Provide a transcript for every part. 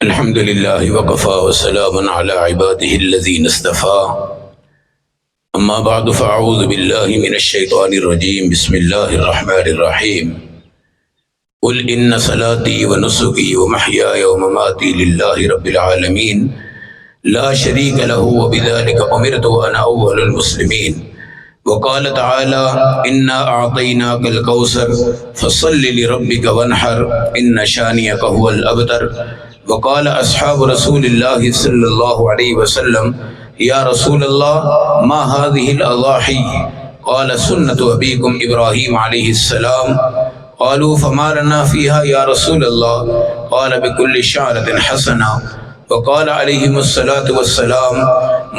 الحمد لله وكفى وسلام على عباده الذين اصطفى أما بعد فأعوذ بالله من الشيطان الرجيم بسم الله الرحمن الرحيم قل إن صلاتي ونسكي ومحياي ومماتي لله رب العالمين لا شريك له وبذلك أمرت وأنا أول المسلمين وقال تعالى إنا أعطيناك الكوثر فصل لربك وانحر إن شانئك هو الأبتر وقال أصحاب رسول الله صلى الله عليه وسلم يا رسول الله ما هذه الأضاحي قال سنة أبيكم إبراهيم عليه السلام قالوا فما لنا فيها يا رسول الله قال بكل شعرة حسنة وقال عليهم الصلاة والسلام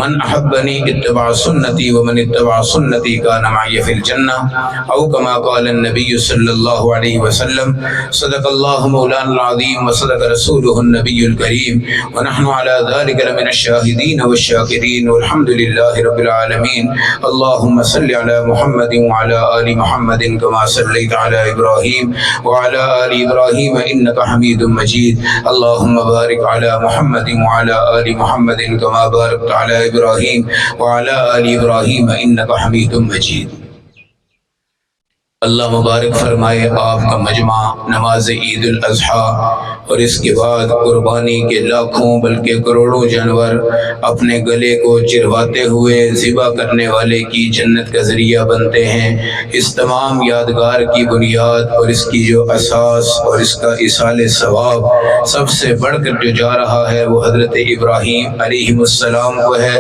من أحبني اتبع سنتي ومن اتبع سنتي كان معي في الجنة أو كما قال النبي صلى الله عليه وسلم صدق الله مولانا العظيم وصدق رسوله النبي الكريم ونحن على ذلك لمن الشاهدين والشاكرين والحمد لله رب العالمين اللهم صل على محمد وعلى آل محمد كما صليت على إبراهيم وعلى آل إبراهيم إنك حميد مجيد اللهم بارك على محمد وعلى آل محمد كما باركت على إبراهيم وعلى آل إبراهيم إنك حميد مجيد۔ اللہ مبارک فرمائے آپ کا مجمع نماز عید الاضحیٰ اور اس کے بعد قربانی کے لاکھوں بلکہ کروڑوں جانور اپنے گلے کو چرواتے ہوئے ذبح کرنے والے کی جنت کا ذریعہ بنتے ہیں۔ اس تمام یادگار کی بنیاد اور اس کی جو اساس اور اس کا ایصال ثواب سب سے بڑھ کر جو جا رہا ہے وہ حضرت ابراہیم علیہ السلام کو ہے۔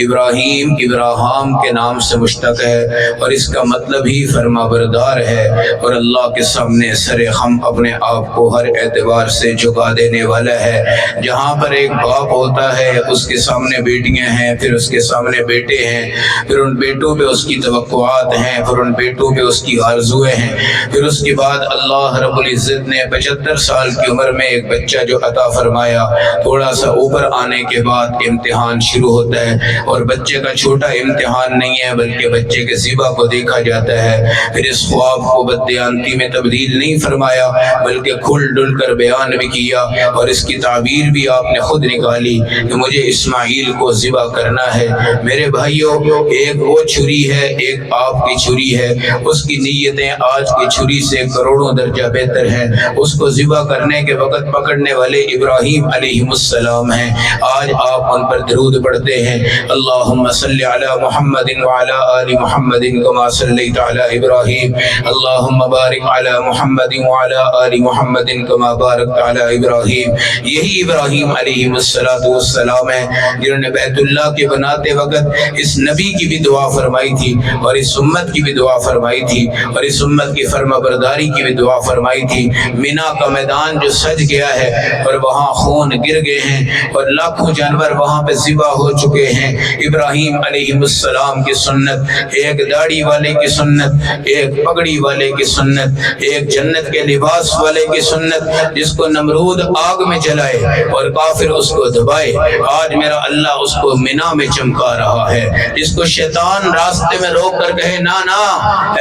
ابراہیم ابراہام کے نام سے مشتق ہے اور اس کا مطلب ہی فرما بردار ہے اور اللہ کے سامنے سر خم اپنے آپ کو ہر اعتبار سے جھکا دینے والا ہے۔ جہاں پر ایک باپ ہوتا ہے اس کے سامنے بیٹیاں ہیں، پھر اس کے سامنے بیٹے ہیں، پھر ان بیٹوں پہ اس کی توقعات ہیں، پھر ان بیٹوں پہ اس کی آرزویں ہیں، پھر اس کے بعد اللہ رب العزت نے 75 سال کی عمر میں ایک بچہ جو عطا فرمایا، تھوڑا سا اوپر آنے کے بعد امتحان شروع ہوتا ہے اور بچے کا چھوٹا امتحان نہیں ہے بلکہ بچے کے ذبح کو دیکھا جاتا ہے۔ پھر اس خواب کو بددیانتی میں تبدیل نہیں فرمایا بلکہ کھل ڈل کر بیان بھی کیا اور اس کی تعبیر بھی آپ نے خود نکالی کہ مجھے اسماعیل کو ذبح کرنا ہے۔ میرے بھائیوں، ایک وہ چھری ہے، ایک آپ کی چھری ہے، اس کی نیتیں آج کی چھری سے کروڑوں درجہ بہتر ہیں۔ اس کو ذبح کرنے کے وقت پکڑنے والے ابراہیم علیہ السلام ہیں۔ آج آپ ان پر درود پڑھتے ہیں، اللہم صلی علی محمد وعلی آل محمد کما صلیت علی ابراہیم اللہم بارک علی محمد وعلی آل محمد کما بارکت علی ابراہیم۔ یہی ابراہیم علیہ السلام ہے جنہوں نے بیت اللہ کے بناتے وقت اس نبی کی بھی دعا فرمائی تھی اور اس امت کی بھی دعا فرمائی تھی اور اس امت کی فرما برداری کی بھی دعا فرمائی تھی۔ مینا کا میدان جو سج گیا ہے اور وہاں خون گر گئے ہیں اور لاکھوں جانور وہاں پہ ذبح ہو چکے ہیں، ابراہیم علیہ السلام کی سنت، ایک داڑھی والے کی سنت، ایک پگڑی والے کی سنت، ایک جنت کے لباس والے کی سنت، جس کو نمرود آگ میں جلائے اور کافر اس کو دبائے، آج میرا اللہ اس کو مینا میں چمکا رہا ہے۔ جس کو شیطان راستے میں روک کر کہے نا نا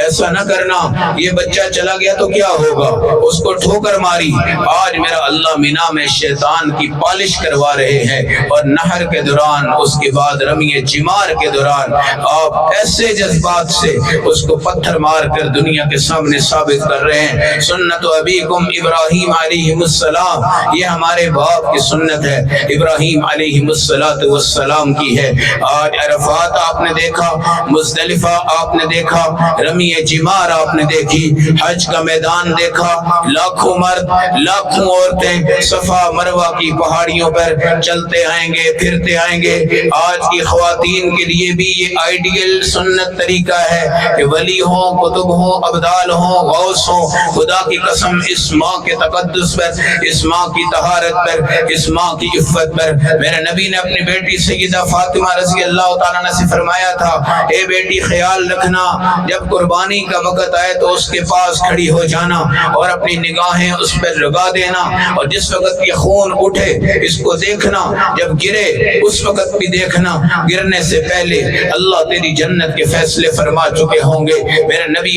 ایسا نہ کرنا، یہ بچہ چلا گیا تو کیا ہوگا، اس کو ٹھوکر ماری، آج میرا اللہ مینا میں شیطان کی پالش کروا رہے ہیں اور نہر کے دوران، اس کے بعد رمی جمار کے دوران آپ ایسے جذبات سے اس کو پتھر مار کر دنیا کے سامنے ثابت کر رہے ہیں۔ سنت ابیکم ابراہیم علیہ السلام، یہ ہمارے باپ کی سنت ہے، ابراہیم علیہ السلام کی ہے۔ آج عرفات آپ نے دیکھا، مزدلفہ آپ نے دیکھا، رمی جمار آپ نے دیکھی، حج کا میدان دیکھا، لاکھوں مرد لاکھوں عورتیں صفا مروہ کی پہاڑیوں پر چلتے آئیں گے، پھرتے آئیں گے۔ آج کی خواتین کے لیے بھی یہ آئیڈیل سنت طریقہ ہے کہ ولی ہوں، کتب ہوں، ابدال ہوں، غوث ہوں، خدا کی قسم اس ماں کے تقدس پر، اس ماں کی طہارت پر، اس ماں کی عفت پر، میرے نبی نے اپنی بیٹی سیدہ فاطمہ رضی اللہ تعالیٰ عنہ سے فرمایا تھا، اے بیٹی خیال رکھنا جب قربانی کا وقت آئے تو اس کے پاس کھڑی ہو جانا اور اپنی نگاہیں اس پر لگا دینا، اور جس وقت یہ خون اٹھے اس کو دیکھنا، جب گرے اس وقت بھی دیکھنا، گرنے سے پہلے اللہ تیری جنت کے فیصلے فرما چکے ہوں گے۔ میرے نبی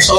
100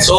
100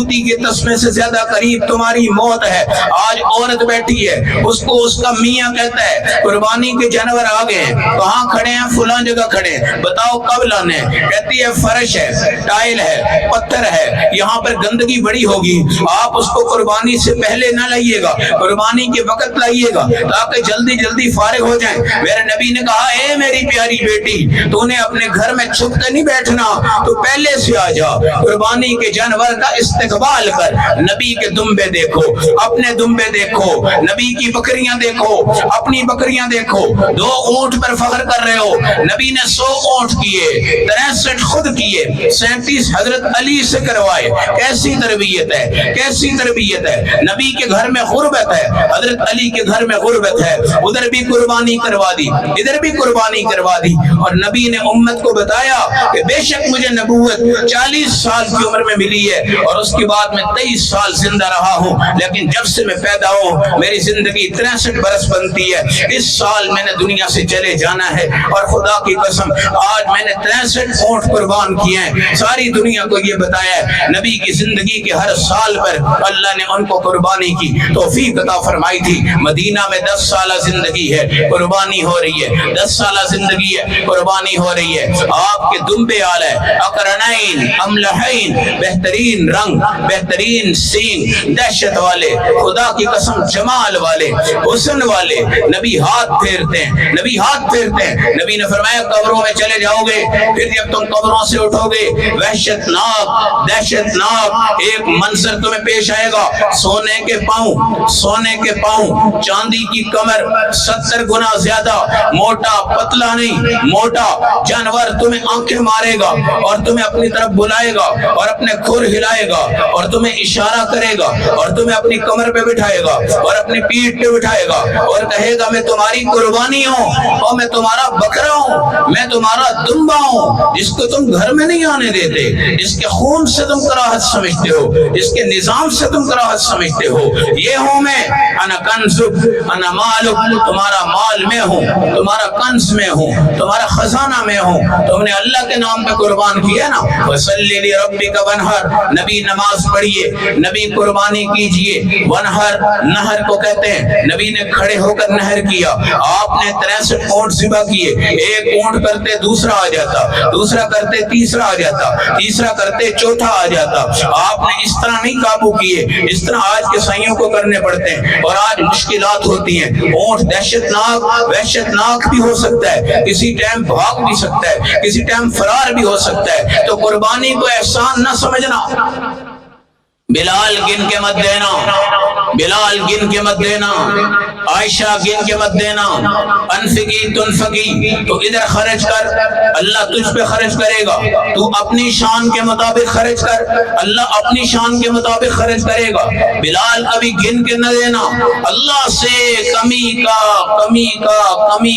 طوطی کے تسمے سے زیادہ قریب تمہاری موت ہے۔ آج عورت بیٹھی ہے، اس کو اس کا میاں کہتا ہے قربانی کے جانور آ گئے ہیں، کہاں کھڑے ہیں؟ فلاں جگہ کھڑے ہیں، بتاؤ کب لانے؟ کہتی ہے فرش ہے، ٹائل ہے، پتھر ہے، یہاں پر گندگی بڑی ہوگی، آپ اس کو قربانی سے پہلے نہ لائیے گا، قربانی کے وقت لائیے گا تاکہ جلدی جلدی فارغ ہو جائیں۔ میرے نبی نے کہا اے میری پیاری بیٹی، تو نے اپنے گھر میں چھپ کے نہیں بیٹھنا، تو پہلے سے آ جا، قربانی کے جانور کا استقبال کر۔ نبی کے دمبے دیکھو، اپنے دمبے دیکھو، نبی کی بکریاں دیکھو، اپنی بکریاں دیکھو۔ 2 اونٹ پر فخر کر رہے ہو، نبی نے 100 اونٹ کیے، 63 خود کیے، 37 حضرت علی سے کروائے۔ کیسی تربیت ہے، کیسی تربیت ہے۔ نبی کے گھر میں غربت ہے، حضرت علی کے گھر میں غربت ہے، ادھر بھی قربانی کروا دی، ادھر بھی قربانی کروا دی۔ اور نبی نے امت کو بتایا کہ بے شک مجھے نبوت 40 سال کی عمر میں ملی ہے، اور اس کے بعد میں 23 سال زندہ رہا ہوں، لیکن جب سے میں پیدا ہوں میری زندگی 63 برس بنتی ہے۔ اس سال میں نے دنیا سے چلے جانا ہے، اور خدا کی قسم آج میں نے 63 اونٹ قربان کیے ہیں۔ ساری دنیا کو یہ بتایا ہے نبی کی زندگی کے ہر سال پر اللہ نے ان کو قربانی کی توفیق عطا فرمائی تھی۔ مدینہ میں 10 سالہ زندگی ہے، قربانی ہو رہی ہے، 10 سالہ زندگی ہے، قربانی ہو رہی ہے۔ آپ کے دمبے آلے اقرنین املحین، بہترین رنگ، بہترین سینگ، دہشت والے، خدا کی قسم جمال والے، حسن والے۔ نبی ہاتھ پھیرتے ہیں، نبی ہاتھ پھیرتے ہیں۔ نبی نے فرمایا قبروں میں چلے جاؤ گے، پھر جب تم قبروں سے اٹھو گے وحشت ناک، دہشت ناک ایک منظر تمہیں پیش آئے گا۔ سونے کے پاؤں، سونے کے پاؤں، چاندی کی کمر، 70 گنا زیادہ، موٹا پتلا نہیں، موٹا جانور تمہیں آنکھیں مارے گا، اور تمہیں اپنی طرف بلائے گا، اور اپنے کھر ہلائے گا، اور تمہیں اشارہ کرے گا، اور تمہیں اپنی کمر پہ بٹھائے گا، اور اپنی پیٹھ پہ بٹھائے گا، اور کہے گا میں تمہاری قربانی ہوں، اور میں تمہارا بکرا ہوں، میں تمہارا دمبا ہوں، جس کو تم گھر میں نہیں آنے دیتے، جس کے خون سے تم کراہت سمجھتے ہو، جس کے نظام سے تم کراہت سمجھتے ہو۔ یہ ہوں میں، انا کنزک انا مالک، تمہارا مال میں ہوں، تمہارا کنز میں ہوں، تمہارا خزانہ میں ہوں۔ تم نے اللہ کے نام پہ قربان کیا نا، وَصَلِّ لِرَبِّكَ وَانْحَرْ، نبی نماز پڑھیے، نبی قربانی کیجئے۔ ونہر، نہر کو کہتے ہیں، نبی نے کھڑے ہو کر نہر کیا۔ آپ نے 63 اونٹ ذبح کیے، ایک اونٹ کرتے دوسرا آ جاتا، دوسرا کرتے تیسرا آ جاتا، تیسرا کرتے چوتھا آ جاتا۔ آپ نے اس طرح نہیں قابو کیے اس طرح آج کے سائیوں کو کرنے پڑتے ہیں، اور آج مشکلات ہوتی ہیں۔ اونٹ دہشت ناک، وحشت ناک بھی ہو سکتا ہے، کسی ٹائم بھاگ بھی سکتا ہے، کسی ٹائم فرار بھی ہو سکتا ہے، تو قربانی کو احسان نہ سمجھنا۔ بلال گن کے مت دینا، بلال گن کے مت دینا، عائشہ گن کے مت دینا۔ انفقی تنفقی، تو ادھر خرچ کر، اللہ تجھ پہ خرچ کرے گا۔ تو اپنی شان کے مطابق خرچ کر، اللہ اپنی شان کے مطابق خرچ کرے گا۔ بلال کبھی گن کے نہ دینا، اللہ سے کمی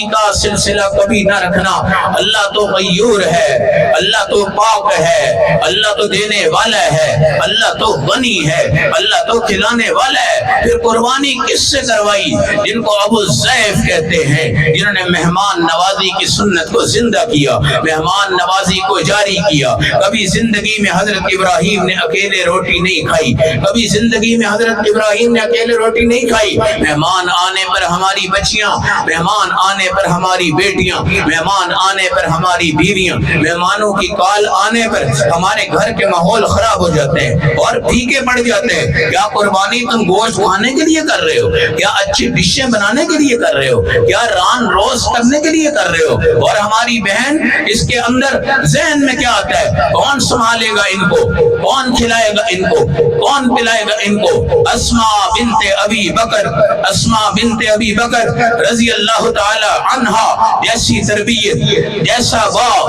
کا سلسلہ کبھی نہ رکھنا۔ اللہ تو غیور ہے، اللہ تو پاک ہے، اللہ تو دینے والا ہے، اللہ تو غنی ہے، اللہ تو کھلانے والا ہے۔ پھر قربانی کس سے کروائی؟ جن کو ابو ضیف کہتے ہیں، جنہوں نے مہمان نوازی کی سنت کو زندہ کیا، مہمان نوازی کو جاری کیا۔ کبھی زندگی میں حضرت ابراہیم نے اکیلے روٹی نہیں کھائی، کبھی زندگی میں حضرت ابراہیم نے اکیلے روٹی نہیں کھائی۔ مہمان آنے پر ہماری بچیاں، مہمان آنے پر ہماری بیٹیاں، مہمان آنے پر ہماری بیویاں، مہمانوں کی کال آنے پر ہمارے گھر کے ماحول خراب ہو جاتے ہیں اور پھیکے پڑ جاتے ہیں۔ کیا قربانی تم گوشت کھانے کے لیے کر رہے ہو؟ کیا اچھی ڈشیں بنانے کے لیے کر رہے ہو؟ کیا ران روز کرنے کے لیے کر رہے ہو؟ اور ہماری بہن، اس کے اندر ذہن میں کیا آتا ہے؟ کون سنبھالے گا ان کو؟ کون کھلائے گا ان کو؟ کون پلائے گا ان کو؟ اسماء بنت ابی بکر، اسماء بنت ابی بکر رضی اللہ تعالی عنہا جیسی تربیت، جیسا باپ،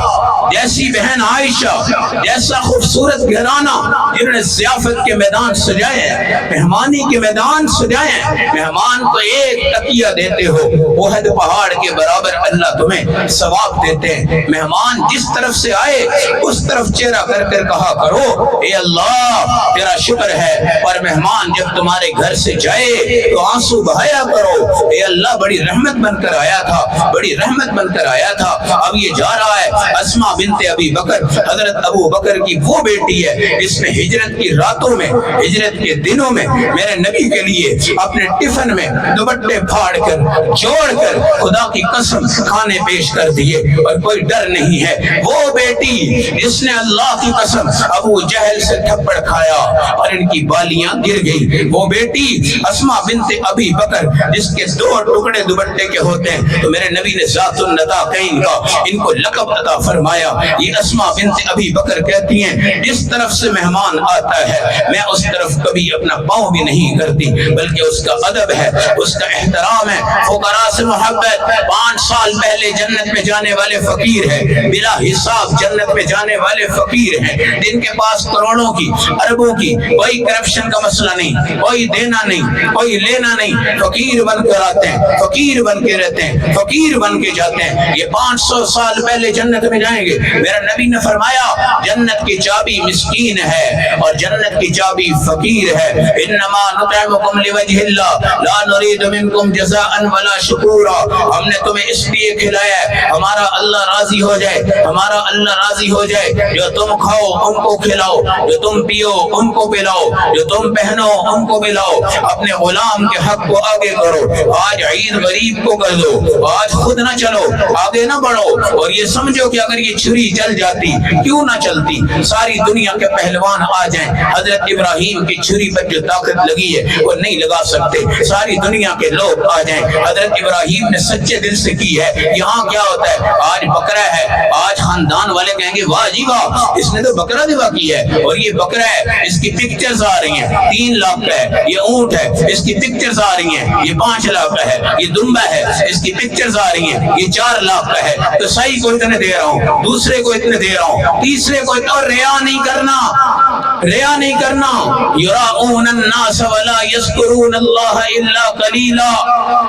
جیسی بہن عائشہ، جیسا خوبصورت گھرانہ، جنہوں نے ضیافت کے میدان سجائے ہیں، مہمانی کے میدان میدان سجائیں، مہمان کو ایک تکیہ دیتے ہو، احد پہاڑ کے برابر اللہ تمہیں ثواب دیتے ہیں۔ مہمان جس طرف سے آئے اس طرف چہرہ کر کر کہا کرو اے اللہ تیرا شکر ہے، اور مہمان جب تمہارے گھر سے جائے تو آنسو بہایا کرو، اے اللہ بڑی رحمت بن کر آیا تھا، بڑی رحمت بن کر آیا تھا، اب یہ جا رہا ہے۔ اسماء بنت ابی بکر حضرت ابو بکر کی وہ بیٹی ہے جس نے ہجرت کی راتوں میں، ہجرت کے دنوں میں میرے نبی کے لیے اپنے ٹفن میں دوپٹے پھاڑ کر جوڑ کر خدا کی قسم کھانے پیش کر دیے، اور کوئی ڈر نہیں ہے۔ وہ بیٹی جس نے اللہ کی قسم ابو جہل سے تھپڑ کھایا اور ان کی بالیاں گر گئی، وہ بیٹی اسماء بنت ابی بکر جس کے 2 ٹکڑے دوپٹے کے ہوتے ہیں، تو میرے نبی نے ذات النطاقین کا ان کو لقب عطا فرمایا۔ یہ اسماء بنت ابی بکر کہتی ہیں جس طرف سے مہمان آتا ہے میں اس طرف کبھی اپنا پاؤں بھی نہیں کرتی، بلکہ اس کا ادب ہے، اس کا احترام ہے، فقراء سے محبت۔ 5 سال پہلے جنت میں جانے والے فقیر ہیں، بلا حساب جنت میں جانے والے فقیر ہیں، جن کے پاس کروڑوں کی اربوں کی کوئی کرپشن کا مسئلہ نہیں، کوئی دینا نہیں، کوئی لینا نہیں، فقیر بن کر آتے ہیں، فقیر بن کے رہتے ہیں، فقیر بن کے جاتے ہیں۔ یہ 500 سال پہلے جنت میں جائیں گے۔ میرا نبی نے فرمایا جنت کی چابی مسکین ہے اور جنت کی چابی فقیر ہے۔ انما نطعمکم لوجہ اللہ لا نرید منکم جزاء ولا شکورا، ہم نے تمہیں اس لیے کھلایا ہے ہمارا اللہ راضی ہو جائے، ہمارا اللہ راضی ہو جائے۔ جو تم کھاؤ ان کو کھلاؤ، جو تم پیو ان کو پلاؤ، جو تم پہنو ان کو پلاؤ، اپنے غلام کے حق کو آگے کرو۔ آج عید غریب کو کر دو، آج خود نہ چلو، آگے نہ بڑھو، اور یہ سمجھو کہ اگر یہ چھری چل جاتی کیوں نہ چلتی، ساری دنیا کے پہلوان آ جائیں، حضرت ابراہیم کی چھری پر جو طاقت لگی ہے وہ نہیں لگا سکتے، ساری دنیا کے لوگ آ جائیں، حضرت ابراہیم نے سچے دل سے کی ہے۔ یہاں کیا ہوتا ہے، آج بکرا ہے، آج خاندان والے کہیں گے واہ جی واہ اس نے تو بکرا ذبح کی ہے، اور یہ بکرا ہے اس کی پکچرز آ رہی ہیں 3 لاکھ کا ہے، یہ اونٹ ہے اس کی پکچرز آ رہی ہیں، یہ 5 لاکھ کا ہے، یہ دمبا ہے اس کی پکچرز آ رہی ہیں، یہ 4 لاکھ کا ہے، تو صحیح کو اتنے دے رہا ہوں، دوسرے کو اتنے دے رہا ہوں، تیسرے کو اتنا، اور ریا نہیں کرنا، ریا نہیں کرنا۔ یراؤون الناس ولا یذکرون اللہ الا قلیلا،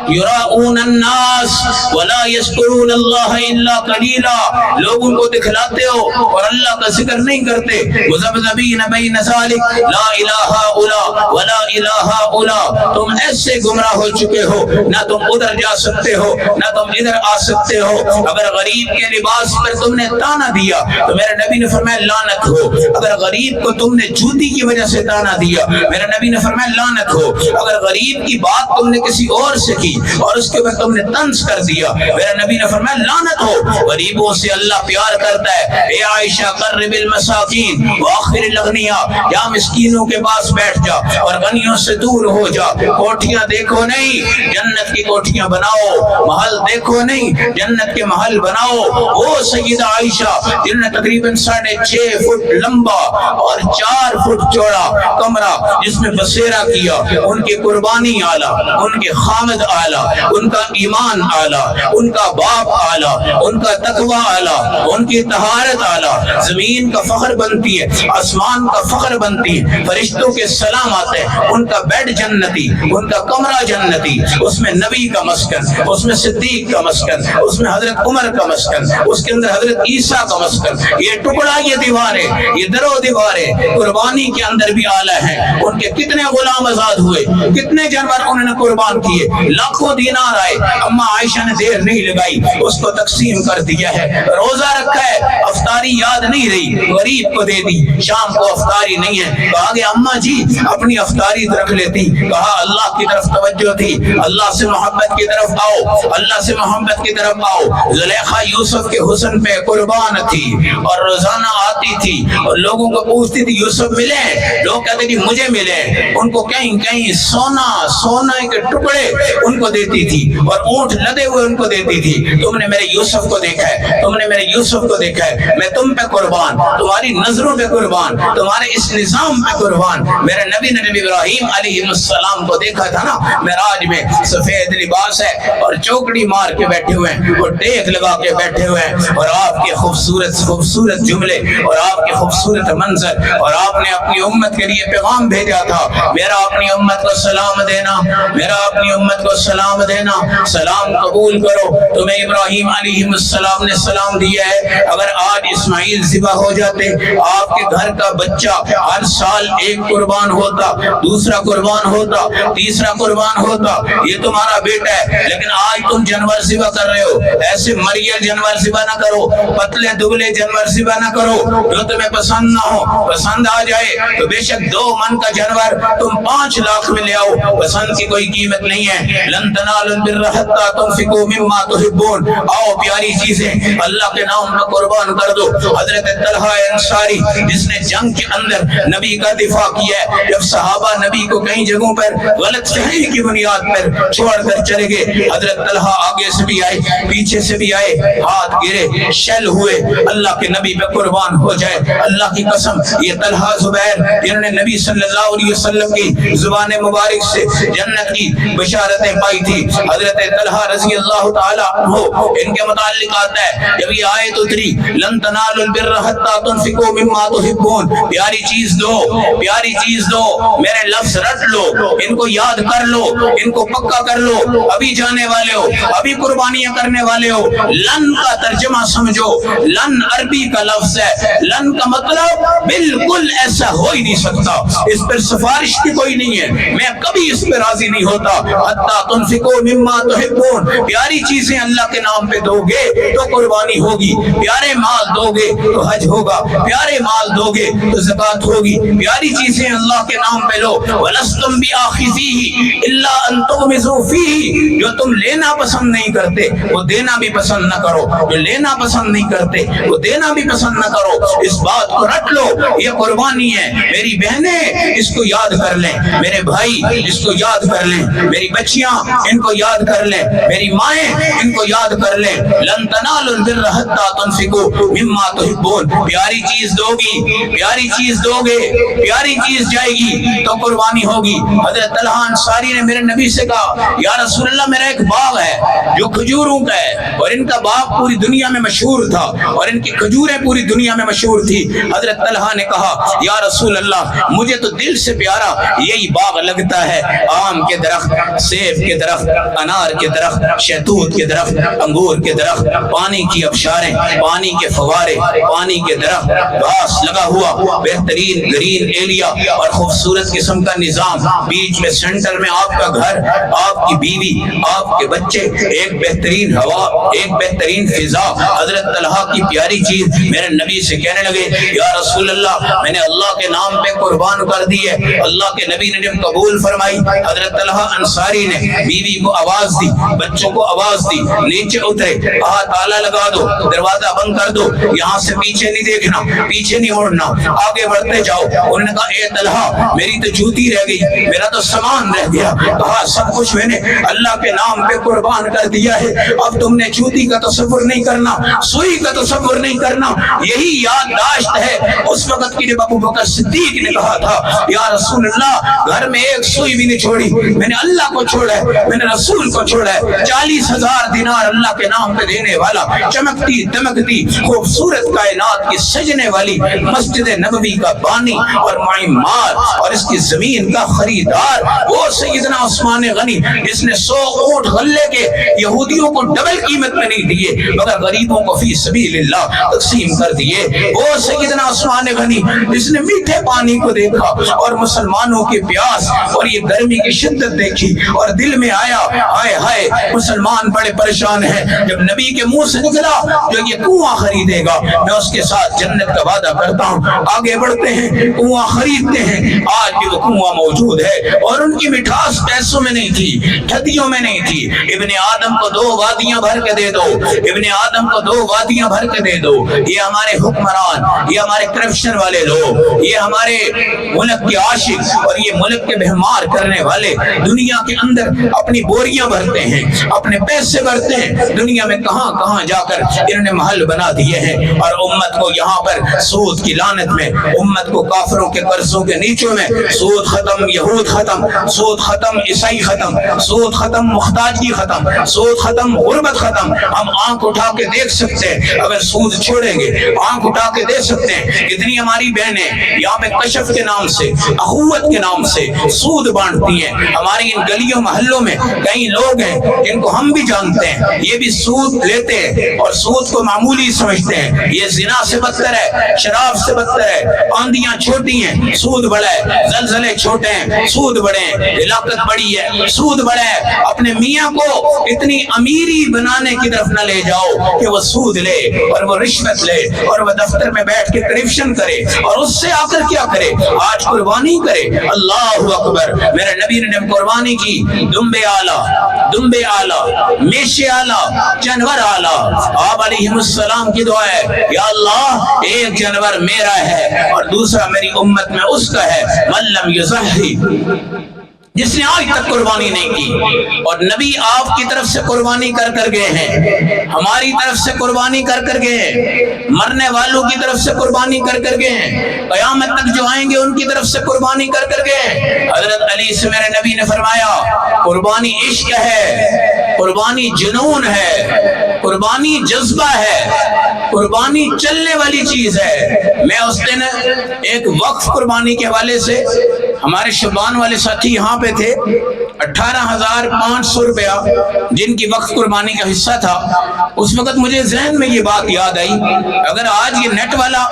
یراؤون الناس ولا یذکرون اللہ الا قلیلا، لوگوں کو دکھلاتے ہو اور اللہ کا ذکر نہیں کرتے۔ مذبذبین بین ذلک لا الہ الا ولا الہ الا، تم ایسے گمراہ ہو چکے ہو، نہ تم ادھر جا سکتے ہو نہ تم ادھر آ سکتے ہو۔ اگر غریب کے لباس پر تم نے تانا دیا تو میرے نبی نے فرمایا لعنت ہو، اگر غریب کو تم نے جوتی کی وجہ سے تانا دیا میرے نبی نے فرمایا لعنت ہو، اگر غریب کی بات تم نے کسی اور سے کی اور اس کے بعد تم نے طنز کر دیا میرے نبی نے فرمایا لعنت ہو۔ غریبوں سے اللہ پیار کرتا ہے، اے عائشہ قرب المساکین واخر الاغنیاء، یا مسکینوں کے پاس بیٹھ جا اور غنیوں سے دور ہو جا۔ کوٹھیاں دیکھو نہیں، جنت کی کوٹھیاں بناؤ، محل دیکھو نہیں، جنت کے محل بناؤ۔ وہ سیدہ عائشہ جن نے تقریباً 6.5 فٹ لمبا اور 4 فٹ چوڑا کمرہ جس میں بسیرا کیا، ان کی قربانی اعلیٰ، ان کے خامد اعلیٰ، ان کا ایمان اعلیٰ، ان کا باپ اعلیٰ، ان کا تقوی اعلیٰ، ان کی طہارت اعلیٰ، زمین کا فخر بنتی ہے، آسمان کا فخر بنتی ہے، فرشتوں کے سلام آتے ہیں، ان کا بیڈ جنتی، ان کا کمرہ جنتی، اس میں نبی کا مسکن، اس میں صدیق کا مسکن، اس میں حضرت عمر کا مسکن، اس کے اندر حضرت عیسیٰ کا مسکن، یہ ٹکڑا یہ دیواریں، یہ در و دیواریں قربانی کے اندر بھی اعلیٰ ہیں۔ ان کے کتنے غلام آزاد ہوئے، کتنے جانور انہوں نے قربان کیے، لاکھوں دینار آئے، اما عائشہ نے دیر نہیں لگائی، اس کو تقسیم کر دیا ہے۔ روزہ رکھا ہے، افطاری یاد نہیں رہی، غریب کو دے دی، شام کو افطاری نہیں ہے، کہا کہ اما جی اپنی افطاری رکھ لیتی، کہا اللہ کی طرف توجہ تھی، اللہ سے محبت کی طرف آؤ، اللہ سے محبت کی طرف آؤ۔ زلیخا یوسف کے حسن پہ قربان تھی اور روزانہ آتی تھی اور لوگوں کو پوچھتی تھی یوسف ملے، لوگ کہتے تھے مجھے ملے، ان کو کہیں کہیں سونا کے ٹکڑے ان کو دیتی تھی اور اونٹ لدے ہوئے ان کو دیتی تھی۔ تم نے میرے یوسف کو دیکھا ہے، تم نے میرے یوسف کو دیکھا ہے، میں تم پہ قربان، تمہاری نظروں پہ قربان، تمہارے اس نظام پہ قربان۔ میرے نبی نے نبی ابراہیم علیہ السلام کو دیکھا تھا نا معراج میں، سفید لباس ہے اور چوکڑی مار کے بیٹھے ہوئے ہیں اور ٹیک لگا کے بیٹھے ہوئے ہیں، اور آپ کے خوبصورت جملے اور آپ کے خوبصورت منظر، اور آپ نے اپنی امت کے لیے پیغام بھیجا تھا، میرا اپنی امت کو سلام دینا، میرا اپنی امت کو سلام دینا، سلام قبول کرو۔ تمہیں ابراہیم علیہ السلام نے سلام دیا ہے، اگر آج اسماعیل ذبح ہو جاتے، آپ کے گھر کا بچہ ہر سال ایک قربان ہوتا، دوسرا قربان ہوتا، تیسرا قربان ہوتا، یہ تمہارا بیٹا ہے، لیکن آج تم جانور ذبح کر رہے ہو۔ ایسے مریل جانور ذبح نہ کرو، پتلے دبلے جانور ذبح نہ کرو جو تمہیں پسند نہ ہو۔ پسند آ جائے تو بے شک 2 من کا جانور تم 5 لاکھ میں لے آؤ، پسند کی کوئی قیمت نہیں ہے۔ لن تنالوا البر حتى تنفقوا مما تحبون، آؤ پیاری چیزیں اللہ کے نام پر قربان کر دو۔ حضرت طلحہ انصاری جس نے جنگ کے اندر نبی کا دفاع کیا ہے، جب صحابہ نبی کو کئی جگہوں پر غلط فہمی کی بنیاد پر چھوڑ کر چلے گئے، حضرت طلحہ آگے سے بھی آئے، پیچھے سے بھی آئے، ہاتھ گرے، شل ہوئے، اللہ کے نبی پہ قربان ہو جائے۔ اللہ کی قسم، یہ طلحہ زبیر جنہوں نے نبی صلی اللہ علیہ وسلم کی زبان مبارک سے جنت کی بشارتیں پائی تھی، حضرت طلحہ رضی اللہ تعالی عنہ ان کے متعلق آتا ہے جب یہ آیت اتری لن تنالوا البر حتى تنفقوا مما تحبون، پیاری چیز دو، پیاری چیز دو، میرے لفظ رٹ لو، ان کو یاد کر لو، ان کو پکا کر لو، ابھی جانے والے ہو، ابھی قربانیاں کرنے والے ہو۔ لن کا ترجمہ سمجھو، لن عربی کا لفظ ہے، لن کا مطلب بالکل ایسا ہو ہی نہیں سکتا، اس پر سفارش کی کوئی نہیں ہے، میں کبھی اس پہ راضی نہیں ہوتا۔ حتیٰ تنفقوا مما تحبون، پیاری چیزیں اللہ کے نام پہ دو گے تو قربانی ہوگی، پیارے مال دو گے تو حج ہوگا، پیارے مال دو گے تو زکوٰۃ ہوگی، پیاری چیزیں اللہ کے نام پہ لو۔ وَلَسْتُمْ بِآخِذِيهِ إِلَّا أَن تُغْمِضُوا فِيهِ، جو تم لینا پسند نہیں کرتے وہ دینا بھی پسند نہ کرو، جو لینا پسند نہیں کرتے وہ دینا بھی پسند نہ کرو۔ اس بات کو رٹ لو، یہ قربانی ہے۔ میری بہنیں اس کو یاد کر لیں، میرے بھائی اس کو یاد کر لیں، میری بچیاں ان کو یاد کر لیں، میری مائیں ان کو یاد کر لیں۔ لن تنالوا البر حتى تنفقوا مما تحبون، پیاری چیز دو گی، پیاری چیز دو گے، پیاری چیز جائے گی تو قربانی ہوگی۔ حضرت طلحہ انصاری نے میرے نبی سے کہا یا رسول اللہ میرا ایک باغ ہے جو کھجوروں کا ہے، اور ان کا باغ پوری دنیا میں مشہور تھا اور ان کی کھجوریں پوری دنیا میں مشہور تھی۔ حضرت طلحہ نے کہا یا رسول اللہ مجھے تو دل سے پیارا یہی باغ لگتا ہے، آم کے درخت، سیب کے درخت، انار کے درخت، شہتوت کے درخت، انگور کے درخت، پانی کی ابشاریں، پانی کے فوارے، پانی کے درخت، گھاس لگا ہوا، بہترین گرین ایریا اور خوبصورت قسم کا نظام، بیچ میں سینٹر میں آپ کا گھر، آپ کی بیوی، آپ کے بچے، ایک بہترین ہوا، ایک بہترین فضا۔ حضرت طلحہ کی پیاری چیز میرے نبی سے کہنے لگے یا رسول اللہ میں نے اللہ کے نام پہ قربان کر دی ہے۔ اللہ کے نبی نے جب قبول فرمائی، حضرت طلحہ انصاری نے بیوی کو آواز دی، بچوں کو آواز دی، نیچے اترے، کہا تالا لگا دو، دروازہ بند کر دو، یہاں سے پیچھے نہیں دیکھنا، پیچھے نہیں مڑنا، آگے بڑھتے جاؤ۔ انہوں نے کہا اے طلحہ میری تو جوتی رہ گئی، میرا تو سامان رہ گیا۔ کہا سب کچھ میں نے اللہ کے نام پہ قربان کر دیا ہے، اب تم نے جوتی کا تصور نہیں کرنا، سوئی کا تصور نہیں کرنا۔ یہی یادداشت ہے اس وقت کی جب ابو بکر صدیق نے کہا تھا یا رسول اللہ گھر میں ایک سوئی بھی نہیں چھوڑی، میں نے اللہ کو چھوڑا ہے، میں نے رسول کو چھوڑا ہے۔ 40,000 دینار اللہ کے نام پہ دینے والا، چمکتی دمکتی خوبصورت کائنات کی سجنے والی مسجد نبوی کا بانی اور معمار اور اس کی زمین کا خریدار وہ سیدنا عثمان غنی جس نے 100 اونٹ غلے کے یہودیوں کو ڈبل قیمت میں نہیں دیے مگر غریبوں کو فی سبیل اللہ تقسیم کر دیے۔ وہ سیدنا عثمان غنی جس نے میٹھے پانی کو دیکھا اور مسلمانوں کی پیاس اور یہ گرمی کی شدت دیکھی اور دل میں آیا ہائے ہائے مسلمان بڑے پریشان ہیں، جب نبی کے منہ سے نکلا جو یہ کنواں خریدے گا میں اس کے ساتھ جنت کا وعدہ کرتا ہوں۔ آگے بڑھتے ہیں، کنواں خریدتے ہیں، آج بھی وہ کنواں موجود ہے اور ان کی مٹھاس پیسوں میں نہیں تھی، ٹھگیوں میں نہیں تھی۔ ابن آدم کو 2 وادیاں بھر کے دے دو، ابن آدم کو 2 وادیاں بھر کے دے دو۔ یہ ہمارے حکمران، یہ ہمارے کرپشن والے لوگ، یہ ہمارے ملک کے عاشق اور یہ ملک کے بہمار کرنے والے دنیا کے اندر اپنی بوریاں بھرتے ہیں، اپنے پیسے بھرتے ہیں، دنیا میں کہاں کہاں جا کر انہوں نے محل بنا دیے ہیں اور امت کو یہاں پر سود کی لعنت میں، امت کو کافروں کے قرضوں کے نیچوں میں، سود ختم، یہود ختم، سود ختم، عیسائی ختم، سود ختم، محتاجی ختم، سود ختم، غربت ختم۔ ہم آنکھ اٹھا کے دیکھ سکتے ہیں اگر سود چھوڑیں گے، آنکھ اٹھا کے دیکھ سکتے ہیں کتنی ہماری بہنیں یہاں پہ کشف کے نام سے، اخوت کے نام سے سود بانٹتی ہیں۔ ہماری ان گلیوں محلوں میں کئی لوگ ہیں جن کو ہم بھی جانتے ہیں، یہ بھی سود لیتے ہیں اور سود کو معمولی سمجھتے ہیں۔ یہ زنا سے بدتر ہے، شراب سے بدتر ہے۔ آندیاں چھوٹی ہیں، سود بڑا ہے، زلزلے چھوٹے ہیں، سود بڑے ہیں، ہلاکت بڑی ہے، سود بڑا ہے۔ اپنے میاں کو اتنی امیری بنانے کی طرف نہ لے جاؤ کہ وہ سود لے اور وہ رشوت لے اور وہ دفتر میں بیٹھ کے کرپشن کرے اور اس سے آ کر کیا کرے، آج قربانی کرے۔ اللہ اکبر، میرے نبی نے قربانی کی، دمبے آلہ، میشے آلہ، جانور آلہ۔ آپ علیہ السلام کی دعا ہے، یا اللہ ایک جانور میرا ہے اور دوسرا میری امت میں اس کا ہے، من لم یضحی، جس نے آج تک قربانی نہیں کی۔ اور نبی آپ کی طرف سے قربانی کر کر گئے ہیں، ہماری طرف سے قربانی کر کر گئے ہیں، مرنے والوں کی طرف سے قربانی کر کر گئے ہیں، قیامت تک جو آئیں گے ان کی طرف سے قربانی کر کر گئے ہیں۔ حضرت علی سے میرے نبی نے فرمایا، قربانی عشق ہے، قربانی جنون ہے، قربانی جذبہ ہے، قربانی چلنے والی چیز ہے۔ میں اس دن ایک وقف قربانی کے حوالے سے، ہمارے شبان والے ساتھی یہاں پہ تھے، 18,500 روپیہ جن کی وقف قربانی کا حصہ تھا۔ اس وقت مجھے ذہن میں یہ بات یاد آئی، اگر آج یہ نیٹ والا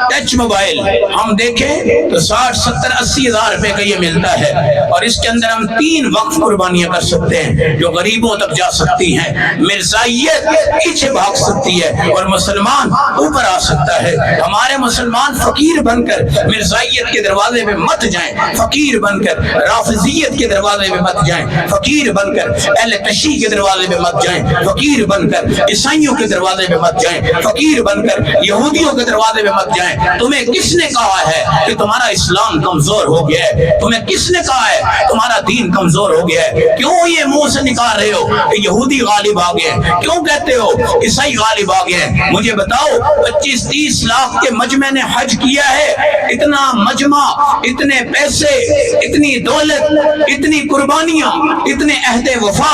ٹچ موبائل ہم دیکھیں تو 60, 70, 80 ہزار روپے کا یہ ملتا ہے اور اس کے اندر ہم 3 وقف قربانیاں کر سکتے ہیں جو غریبوں تک جا سکتی ہیں، مرزائیت پیچھے بھاگ سکتی ہے اور مسلمان اوپر آ سکتا ہے۔ ہمارے مسلمان فقیر بن کر مرزائیت کے دروازے پہ مت جائیں، فقیر بن کر رافضیت کے دروازے پہ مت جائیں، فقیر بن کر اہل تشیع کے دروازے پہ مت جائیں، فقیر بن کر عیسائیوں کے دروازے پہ مت جائیں، فقیر بن کر یہودیوں کے دروازے پہ مت جائیں۔ تمہیں کس نے کہا ہے کہ تمہارا اسلام کمزور ہو گیا ہے؟ تمہیں کس نے کہا ہے تمہارا دین کمزور ہو گیا ہے؟ کیوں یہ منہ سے نکال رہے ہو کہ یہودی غالب آ گئے ہیں؟ کیوں کہتے ہو عیسائی غالب آ گئے ہیں؟ مجھے بتاؤ، 25-30 لاکھ کے مجمع نے حج کیا ہے، اتنا مجمع، اتنے پیسے، اتنی دولت، اتنی قربانیاں، اتنے عہد وفا،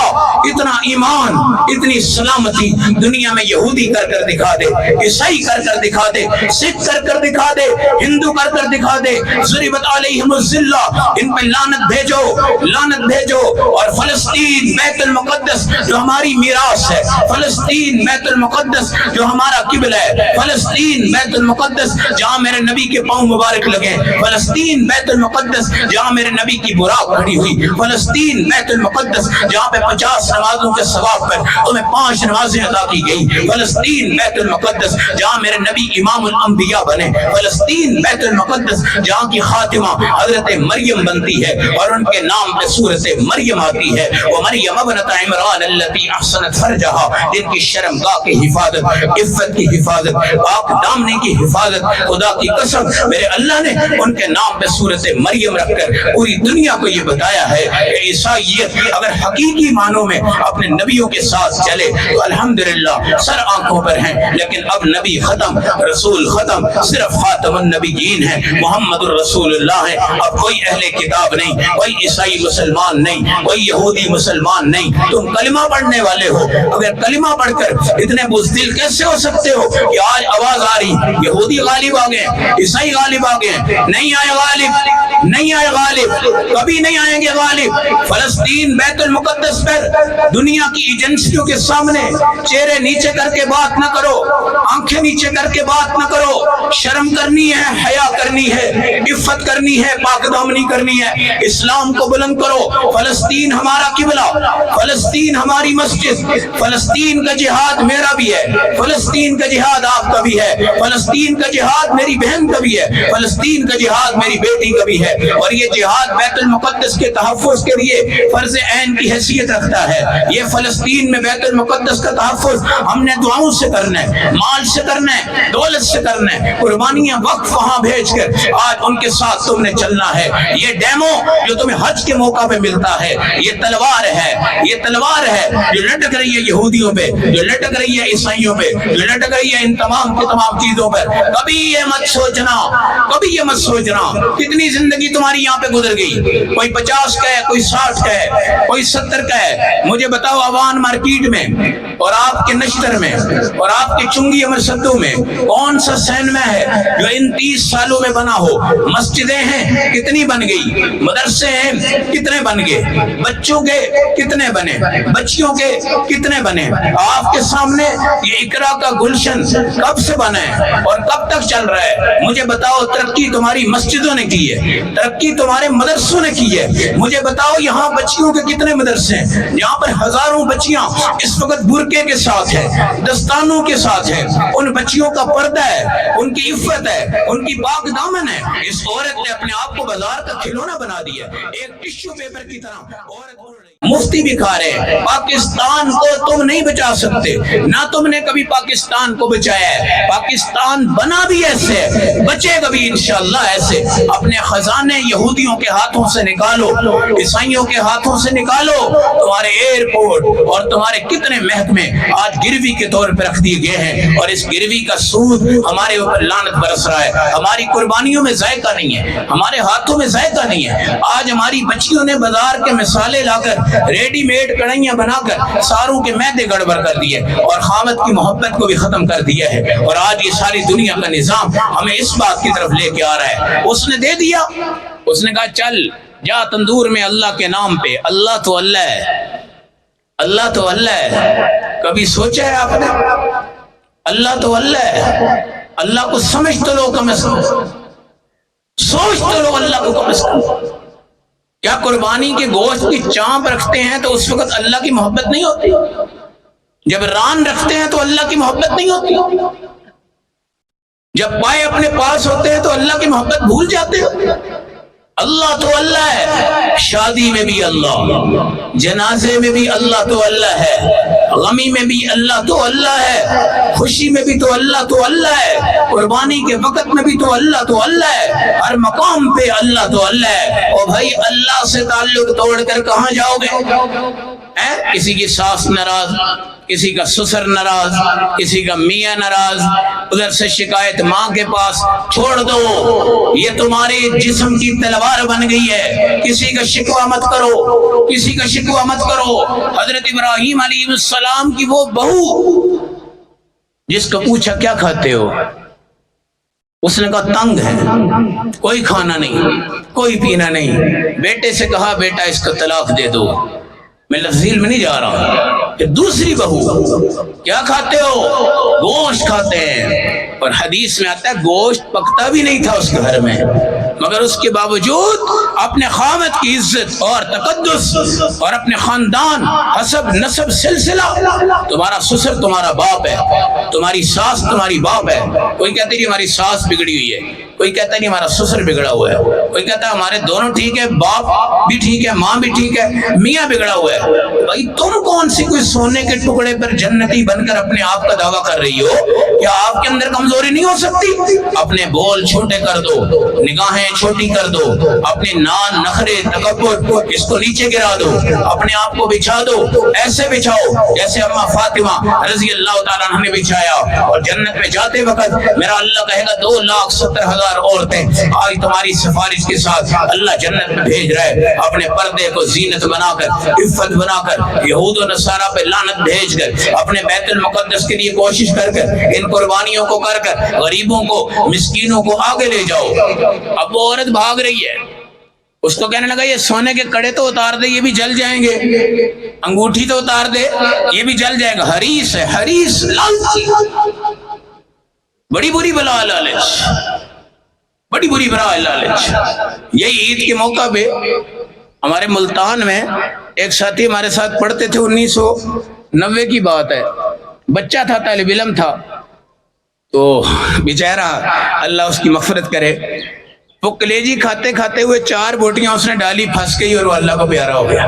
اتنا ایمان، اتنی سلامتی دنیا میں یہودی کر کر دکھا دے، عیسائی کر کر دکھا دے، سکھ کر کر دکھا دے، ہندو کر کر دکھا دے، ضربت علیہم الذلہ، ان پہ لعنت بھیجو، لعنت بھیجو۔ اور فلسطین بیت المقدس جو ہماری میراث ہے، فلسطین بیت المقدس جو ہمارا قبلہ ہے، فلسطین بیت المقدس جہاں میرے نبی کے پاؤں مبارک لگے، فلسطین بیت المقدس جہاں میرے نبی کی براق کھڑی ہوئی، فلسطین بیت المقدس جہاں پہ 50 نمازوں کے ثواب پر تمہیں 5 نمازیں ادا کی گئی، فلسطین بیت المقدس جہاں میرے نبی امام الانبیاء بنے، فلسطین بیت المقدس جہاں کی خاتمہ حضرت مریم بنتی ہے اور ان کے نام پہ سورت مریم آتی ہے، وہ مریم ابنت عمران التی احسنت فرجہا، جن کی شرمگاہ کی حفاظت، عفت کی حفاظت، پاک دامنی کی حفاظت، خدا کی قسم میرے اللہ نے ان کے نام پہ سورت مریم رکھ کر پوری دنیا کو یہ بتایا ہے کہ عیسائیت اگر حقیقی معنوں میں اپنے نبیوں کے ساتھ چلے تو الحمدللہ سر آنکھوں پر ہیں، لیکن اب نبی ختم، رسول ختم، صرف خاتم النبیین ہے، محمد الرسول اللہ ہے۔ اب کوئی اہل کتاب نہیں، کوئی عیسائی مسلمان نہیں، کوئی یہودی مسلمان نہیں، تم کلمہ پڑھنے والے ہو، اگر کلمہ پڑھ کر اتنے بزدل کیسے ہو سکتے ہو کہ آج آواز آ رہی یہودی غالب آ گئے، عیسائی غالب آ گئے؟ نہیں آئے غالب، نہیں آئے غالب، کبھی نہیں آئیں گے غالب۔ فلسطین بیت المقدس پر دنیا کی ایجنسیوں کے سامنے چہرے نیچے کر کے بات نہ کرو، آنکھیں نیچے کر کے بات نہ کرو، شرم کرنی ہے، حیا کرنی ہے، عفت کرنی ہے، پاک دامنی کرنی ہے، اسلام کو بلند کرو۔ فلسطین ہمارا قبلہ، فلسطین ہماری مسجد، فلسطین کا جہاد میرا بھی ہے، فلسطین کا جہاد آپ کا بھی ہے، فلسطین کا جہاد میری بہن کا بھی ہے، فلسطین کا جہاد میری بیٹی کا بھی ہے، اور یہ جہاد بیت المقدس کے تحفظ کے لیے فرض عین کی حیثیت رکھتا ہے۔ یہ فلسطین میں بیت المقدس کا تحفظ ہم نے دعاؤں سے کرنا ہے، مال سے کرنا ہے، دولت سے کرنا ہے، قربانیاں وقف وہاں بھیج کر آج ان کے ساتھ تم نے چلنا ہے۔ یہ ڈیمو جو تمہیں حج کے موقع پہ ملتا ہے، یہ تلوار ہے، یہ تلوار ہے جو لٹک رہی ہے یہودیوں پہ، جو لٹک رہی ہے عیسائیوں پہ، جو لٹک رہی ہے ان تمام کی تمام چیزوں پر۔ کبھی یہ مت سوچنا، کبھی یہ مت سوچنا کتنی زندگی تمہاری یہاں پہ گزر گئی، کوئی 50 کا ہے، کوئی 60 60 کا ہے, کوئی 70 کا ہے. مجھے بتاؤ عوان مارکیٹ میں اور آپ کے نشتر میں اور آپ کے چنگی امر سدو میں کون سا سینما ہے جو ان 30 سالوں میں بنا ہو؟ مسجدیں ہیں کتنی بن گئی، مدرسے ہیں کتنے بن گئے، بچوں کے کتنے بنے، بچیوں کے کتنے بنے. آپ کے سامنے یہ اقرا کا گلشن کب سے بنا ہے اور کب تک چل رہا ہے؟ مجھے بتاؤ ترقی تمہاری مسجدوں نے کی ہے، ترقی تمہارے مدرسوں نے کی ہے. مجھے بتاؤ یہاں بچیوں کے کتنے مدرسے ہیں جہاں پر ہزاروں بچیاں اس وقت برقعے کے ساتھ ہیں، دستانوں کے ساتھ ہیں. ان بچیوں کا پردہ ہے، ان کی عفت ہے، ان کی پاک دامن ہے. اس عورت نے اپنے آپ کو بازار کا کھلونا بنا دیا، ایک ٹشو پیپر کی طرح عورت بول رہی. مفتی بھی کھا رہے ہیں. پاکستان کو تم نہیں بچا سکتے، نہ تم نے کبھی پاکستان کو بچایا ہے. پاکستان بنا بھی ایسے، بچے گا بھی انشاءاللہ ایسے. اپنے خزانے یہودیوں کے ہاتھوں سے نکالو، عیسائیوں کے ہاتھوں سے نکالو. تمہارے ایئرپورٹ اور تمہارے کتنے محکمے آج گروی کے طور پر رکھ دیے گئے ہیں، اور اس گروی کا سود ہمارے اوپر لعنت برس رہا ہے. ہماری قربانیوں میں ذائقہ نہیں ہے، ہمارے ہاتھوں میں ذائقہ نہیں ہے. آج ہماری بچیوں نے بازار کے مسالے لا کر ریڈی میڈ کڑھائیاں بنا کر ساروں کے میدے گڑبڑ کر دیے اور خامد کی محبت کو بھی ختم کر دیا ہے. اور آج یہ ساری دنیا کا نظام ہمیں اس بات کی طرف لے کے آ رہا ہے. اس نے دے دیا، اس نے کہا چل جا تندور میں اللہ کے نام پہ. اللہ تو اللہ ہے، اللہ تو اللہ ہے. کبھی سوچا ہے آپ نے؟ اللہ تو اللہ ہے. اللہ کو سمجھ تو لو کم از کم، سوچ تو لو اللہ کو کم از کم. کیا قربانی کے گوشت کی چانپ رکھتے ہیں تو اس وقت اللہ کی محبت نہیں ہوتی؟ جب ران رکھتے ہیں تو اللہ کی محبت نہیں ہوتی؟ جب پائے اپنے پاس ہوتے ہیں تو اللہ کی محبت بھول جاتے ہیں؟ اللہ تو اللہ ہے. شادی میں بھی اللہ، جنازے میں بھی اللہ تو اللہ ہے، غمی میں بھی اللہ تو اللہ ہے، خوشی میں بھی تو اللہ ہے، قربانی کے وقت میں بھی تو اللہ ہے، ہر مقام پہ اللہ تو اللہ ہے. اور بھائی اللہ سے تعلق توڑ کر کہاں جاؤ گے؟ کسی کی ساس ناراض، کسی کا سسر ناراض، کسی کا میاں ناراض، ادھر سے شکایت ماں کے پاس. چھوڑ دو، یہ تمہارے جسم کی تلوار بن گئی ہے. کسی کا شکوہ مت کرو، کسی کا شکوہ مت کرو. حضرت ابراہیم علیہ السلام کی وہ بہو جس کو پوچھا کیا کھاتے ہو، اس نے کہا تنگ ہے، کوئی کھانا نہیں، کوئی پینا نہیں. بیٹے سے کہا بیٹا اس کو طلاق دے دو. میں لفظیل میں نہیں جا رہا. کہ دوسری بہو کیا کھاتے ہو؟ گوشت کھاتے ہیں. اور حدیث میں آتا ہے گوشت پکتا بھی نہیں تھا اس کے گھر میں، مگر اس کے باوجود اپنے خامد کی عزت اور تقدس اور اپنے خاندان، حسب نسب سلسلہ، تمہارا سسر تمہارا باپ ہے، تمہاری ساس تمہاری باپ ہے. کوئی کہتے نہیں ہماری ساس بگڑی ہوئی ہے، کوئی کہتا نہیں ہمارا سسر بگڑا ہوا ہے، کوئی کہتا ہے ہمارے دونوں ٹھیک ہے، باپ بھی ٹھیک ہے، ماں بھی ٹھیک ہے، میاں بگڑا ہوا ہے. بھائی تم کون سی کوئی سونے کے ٹکڑے پر جنتی بن کر اپنے آپ کا دعویٰ کر رہی ہو؟ کیا آپ کے اندر کمزوری نہیں ہو سکتی؟ اپنے بول چھوٹے کر دو، نگاہیں چھوٹی کر دو، اپنے نان نخرے تکبر اس کو نیچے گرا دو، اپنے آپ کو بچھا دو. ایسے بچھاؤ جیسے اماں فاطمہ رضی اللہ تعالیٰ عنہ نے بچھایا. اور جنت میں جاتے وقت میرا اللہ کہے گا 2,70,000 عورتیں آج تمہاری سفارش کے ساتھ اللہ جنت میں بھیج رہا ہے. اپنے پردے کو زینت بنا کر، عفت بنا کر، یہود و نصارہ پہ لعنت بھیج کر، اپنے بیت المقدس کے لیے کوشش کر کر، ان قربانیوں کو کر کر غریبوں کو، مسکینوں کو آگے لے جاؤ. اب وہ عورت بھاگ رہی ہے، اس کو کہنے لگا یہ سونے کے کڑے تو اتار دے، یہ بھی جل جائیں گے، انگوٹھی تو اتار دے، یہ بھی جل جائے گا. حریص ہے، حریص، لالچی، بڑی بری بلا لالچ، بڑی بری بلا لالچ. یہی عید کے موقع پہ ہمارے ملتان میں ایک ساتھی ہمارے ساتھ پڑھتے تھے، 1990 کی بات ہے. بچہ تھا، طالب علم تھا، تو بیچارہ اللہ اس کی مغفرت کرے، وہ کلیجی کھاتے کھاتے ہوئے 4 بوٹیاں اس نے ڈالی، پھنس گئی اور وہ اللہ کو پیارا ہو گیا.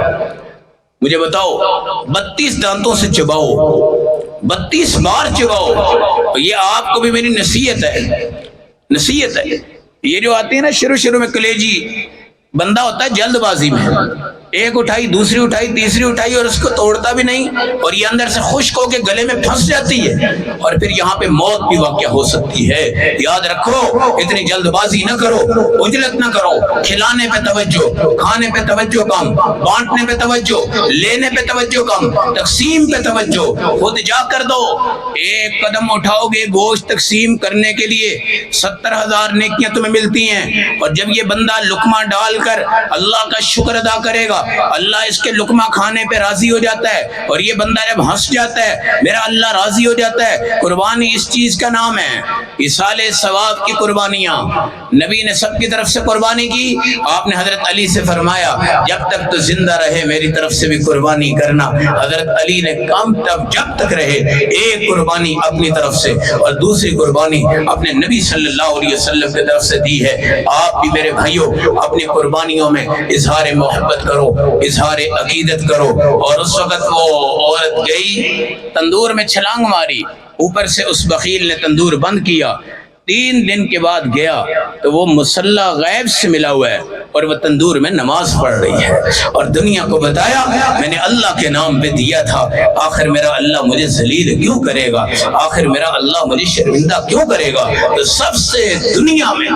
مجھے بتاؤ 32 دانتوں سے چباؤ، 32 بار چباؤ. یہ آپ کو بھی میری نصیحت ہے، نصیحت ہے. یہ جو آتی ہے نا شروع میں کلیجی، بندہ ہوتا ہے جلد بازی میں، ایک اٹھائی، دوسری اٹھائی، تیسری اٹھائی اور اس کو توڑتا بھی نہیں، اور یہ اندر سے خشک ہو کے گلے میں پھنس جاتی ہے، اور پھر یہاں پہ موت بھی واقع ہو سکتی ہے۔ یاد رکھو، اتنی جلد بازی نہ کرو، عجلت نہ کرو، کھلانے پہ توجہ، کھانے پہ توجہ کم، بانٹنے پہ توجہ، لینے پہ توجہ کم، تقسیم پہ توجہ۔ خود جا کر دو، ایک قدم اٹھاؤ گے گوشت تقسیم کرنے کے لیے 70,000 نیکیاں تمہیں ملتی ہیں، اور جب یہ بندہ لقمہ ڈال کر اللہ کا شکر ادا کرے گا، اللہ اس کے لقمہ کھانے پہ راضی ہو جاتا ہے، اور یہ بندہ جب ہنس جاتا ہے میرا اللہ راضی ہو جاتا ہے۔ قربانی اس چیز کا نام ہے، ایصال ثواب کی قربانیاں۔ نبی نے سب کی طرف سے قربانی کی، آپ نے حضرت علی سے فرمایا جب تک تو زندہ رہے میری طرف سے بھی قربانی کرنا۔ حضرت علی نے کم تک جب تک رہے ایک قربانی اپنی طرف سے اور دوسری قربانی اپنے نبی صلی اللہ علیہ وسلم کی طرف سے دی ہے۔ آپ بھی میرے بھائیوں اپنی قربانیوں میں اظہار محبت کرو، اظہار عقیدت کرو۔ اور اس وقت وہ عورت گئی تندور میں چھلانگ ماری، اوپر سے اس بخیل نے تندور بند کیا۔ 3 دن کے بعد گیا تو وہ مصلی غیب سے ملا ہوا ہے اور وہ تندور میں نماز پڑھ رہی ہے، اور دنیا کو بتایا میں نے اللہ کے نام پہ دیا تھا، آخر میرا اللہ مجھے ذلیل کیوں کرے گا، آخر میرا اللہ مجھے شرمندہ کیوں کرے گا۔ تو سب سے دنیا میں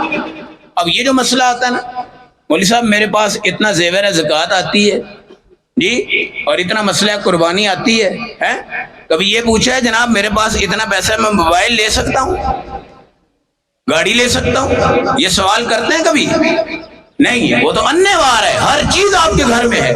اب یہ جو مسئلہ آتا ہے نا، مولوی صاحب میرے پاس اتنا زیور زکوٰۃ آتی ہے جی، اور اتنا مسئلہ قربانی آتی ہے، کبھی یہ پوچھا ہے جناب میرے پاس اتنا پیسہ میں موبائل لے سکتا ہوں، گاڑی لے سکتا ہوں؟ یہ سوال کرتے ہیں کبھی؟ نہیں، وہ تو اننے وار ہے، ہر چیز آپ کے گھر میں ہے۔